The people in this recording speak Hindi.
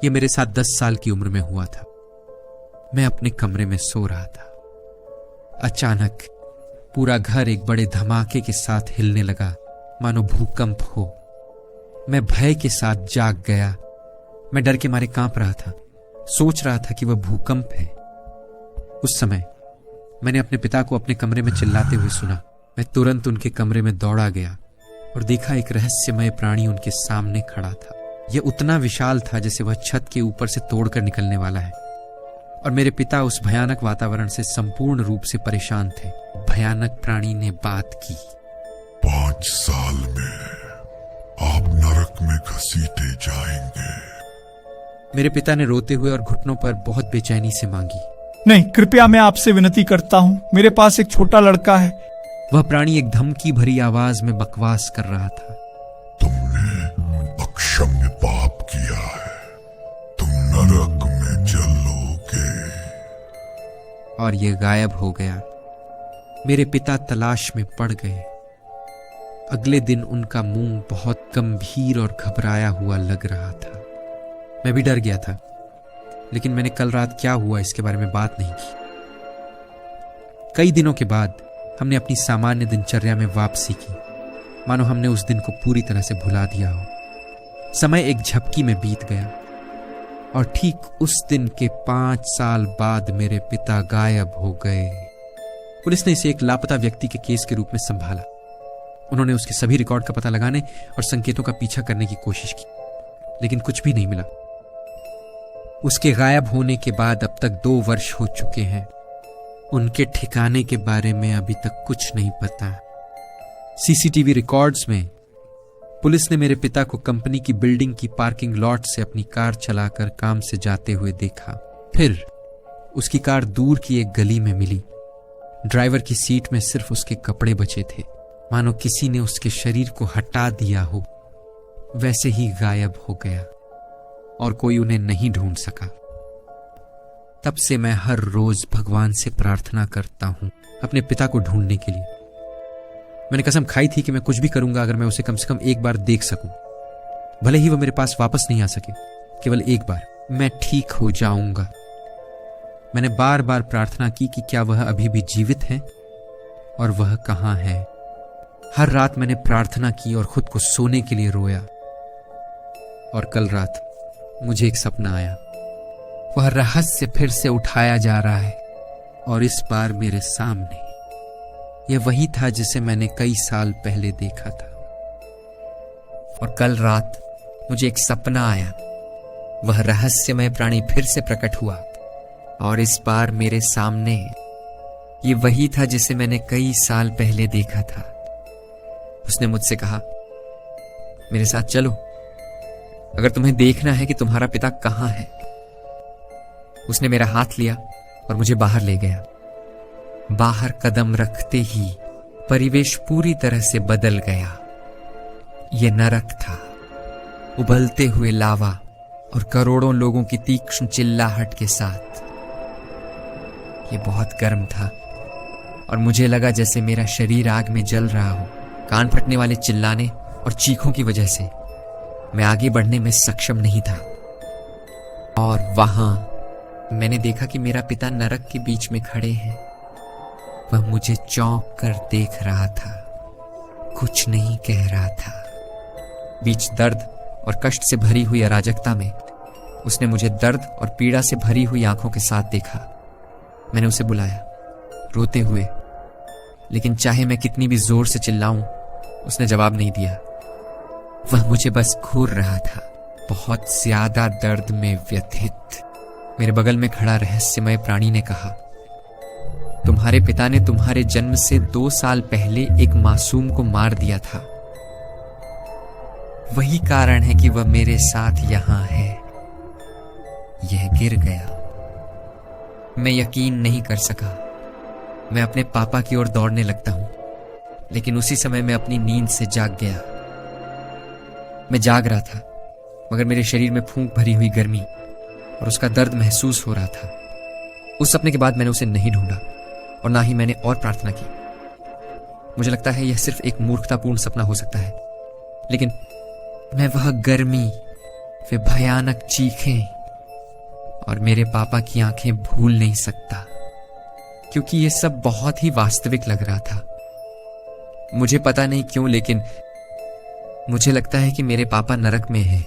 ये मेरे साथ 10 साल की उम्र में हुआ था। मैं अपने कमरे में सो रहा था। अचानक पूरा घर एक बड़े धमाके के साथ हिलने लगा, मानो भूकंप हो। मैं भय के साथ जाग गया। मैं डर के मारे कांप रहा था, सोच रहा था कि वह भूकंप है। उस समय मैंने अपने पिता को अपने कमरे में चिल्लाते हुए सुना। मैं तुरंत उनके कमरे में दौड़ा गया और देखा एक रहस्यमय प्राणी उनके सामने खड़ा था। यह उतना विशाल था जैसे वह छत के ऊपर से तोड़कर निकलने वाला है। और मेरे पिता उस भयानक वातावरण से संपूर्ण रूप से परेशान थे। भयानक प्राणी ने बात की। 5 साल में आप नरक में घसीटे जाएंगे। मेरे पिता ने रोते हुए और घुटनों पर बहुत बेचैनी से मांगी। नहीं, कृपया मैं आपसे विनती करता हूँ, मेरे पास एक छोटा लड़का है। वह प्राणी एक धमकी भरी आवाज में बकवास कर रहा था। तुमने अक्षम्य पाप किया है, तुम नरक में जलोगे। और ये गायब हो गया। मेरे पिता तलाश में पड़ गए। अगले दिन उनका मुंह बहुत गंभीर और घबराया हुआ लग रहा था। मैं भी डर गया था, लेकिन मैंने कल रात क्या हुआ इसके बारे में बात नहीं की। कई दिनों के बाद हमने अपनी सामान्य दिनचर्या में वापसी की, मानो हमने उस दिन को पूरी तरह से भुला दिया हो। समय एक झपकी में बीत गया और ठीक उस दिन के 5 साल बाद मेरे पिता गायब हो गए। पुलिस ने इसे एक लापता व्यक्ति के केस के रूप में संभाला। उन्होंने उसके सभी रिकॉर्ड का पता लगाने और संकेतों का पीछा करने की कोशिश की, लेकिन कुछ भी नहीं मिला। उसके गायब होने के बाद अब तक 2 वर्ष हो चुके हैं। उनके ठिकाने के बारे में अभी तक कुछ नहीं पता। सीसीटीवी रिकॉर्ड्स में पुलिस ने मेरे पिता को कंपनी की बिल्डिंग की पार्किंग लॉट से अपनी कार चलाकर काम से जाते हुए देखा। फिर उसकी कार दूर की एक गली में मिली। ड्राइवर की सीट में सिर्फ उसके कपड़े बचे थे, मानो किसी ने उसके शरीर को हटा दिया हो। वैसे ही गायब हो गया और कोई उन्हें नहीं ढूंढ सका। तब से मैं हर रोज भगवान से प्रार्थना करता हूं अपने पिता को ढूंढने के लिए। मैंने कसम खाई थी कि मैं कुछ भी करूंगा अगर मैं उसे कम से कम एक बार देख सकूं। भले ही वह मेरे पास वापस नहीं आ सके, केवल एक बार मैं ठीक हो जाऊंगा। मैंने बार बार प्रार्थना की कि क्या वह अभी भी जीवित है और वह कहां है। हर रात मैंने प्रार्थना की और खुद को सोने के लिए रोया। और कल रात मुझे एक सपना आया। वह रहस्य फिर से उठाया जा रहा है और इस बार मेरे सामने। यह वही था जिसे मैंने कई साल पहले देखा था। और कल रात मुझे एक सपना आया। वह रहस्यमय प्राणी फिर से प्रकट हुआ और इस बार मेरे सामने। यह वही था जिसे मैंने कई साल पहले देखा था। उसने मुझसे कहा, मेरे साथ चलो, अगर तुम्हें देखना है कि तुम्हारा पिता कहां है। उसने मेरा हाथ लिया और मुझे बाहर ले गया। बाहर कदम रखते ही परिवेश पूरी तरह से बदल गया। यह नरक था, उबलते हुए लावा और करोड़ों लोगों की तीक्ष्ण चिल्लाहट के साथ। यह बहुत गर्म था और मुझे लगा जैसे मेरा शरीर आग में जल रहा हो। कान फटने वाले चिल्लाने और चीखों की वजह से मैं आगे बढ़ने में सक्षम नहीं था। और वहां मैंने देखा कि मेरा पिता नरक के बीच में खड़े हैं। वह मुझे चौंक कर देख रहा था, कुछ नहीं कह रहा था। बीच दर्द और कष्ट से भरी हुई अराजकता में उसने मुझे दर्द और पीड़ा से भरी हुई आंखों के साथ देखा। मैंने उसे बुलाया, रोते हुए, लेकिन चाहे मैं कितनी भी जोर से चिल्लाऊं, उसने जवाब नहीं दिया। वह मुझे बस घूर रहा था, बहुत ज्यादा दर्द में व्यथित। मेरे बगल में खड़ा रहस्यमय प्राणी ने कहा, तुम्हारे पिता ने तुम्हारे जन्म से 2 साल पहले एक मासूम को मार दिया था। वही कारण है कि वह मेरे साथ यहां है। यह गिर गया। मैं यकीन नहीं कर सका। मैं अपने पापा की ओर दौड़ने लगता हूं, लेकिन उसी समय मैं अपनी नींद से जाग गया। मैं जाग रहा था, मगर मेरे शरीर में फूंक भरी हुई गर्मी और उसका दर्द महसूस हो रहा था। उस सपने के बाद मैंने उसे नहीं ढूंढा और ना ही मैंने और प्रार्थना की। मुझे लगता है यह सिर्फ एक मूर्खतापूर्ण सपना हो सकता है, लेकिन मैं वह गर्मी, वे भयानक चीखें, और मेरे पापा की आंखें भूल नहीं सकता, क्योंकि ये सब बहुत ही वास्तविक लग रहा था। मुझे पता नहीं क्यों, लेकिन मुझे लगता है कि मेरे पापा नरक में हैं।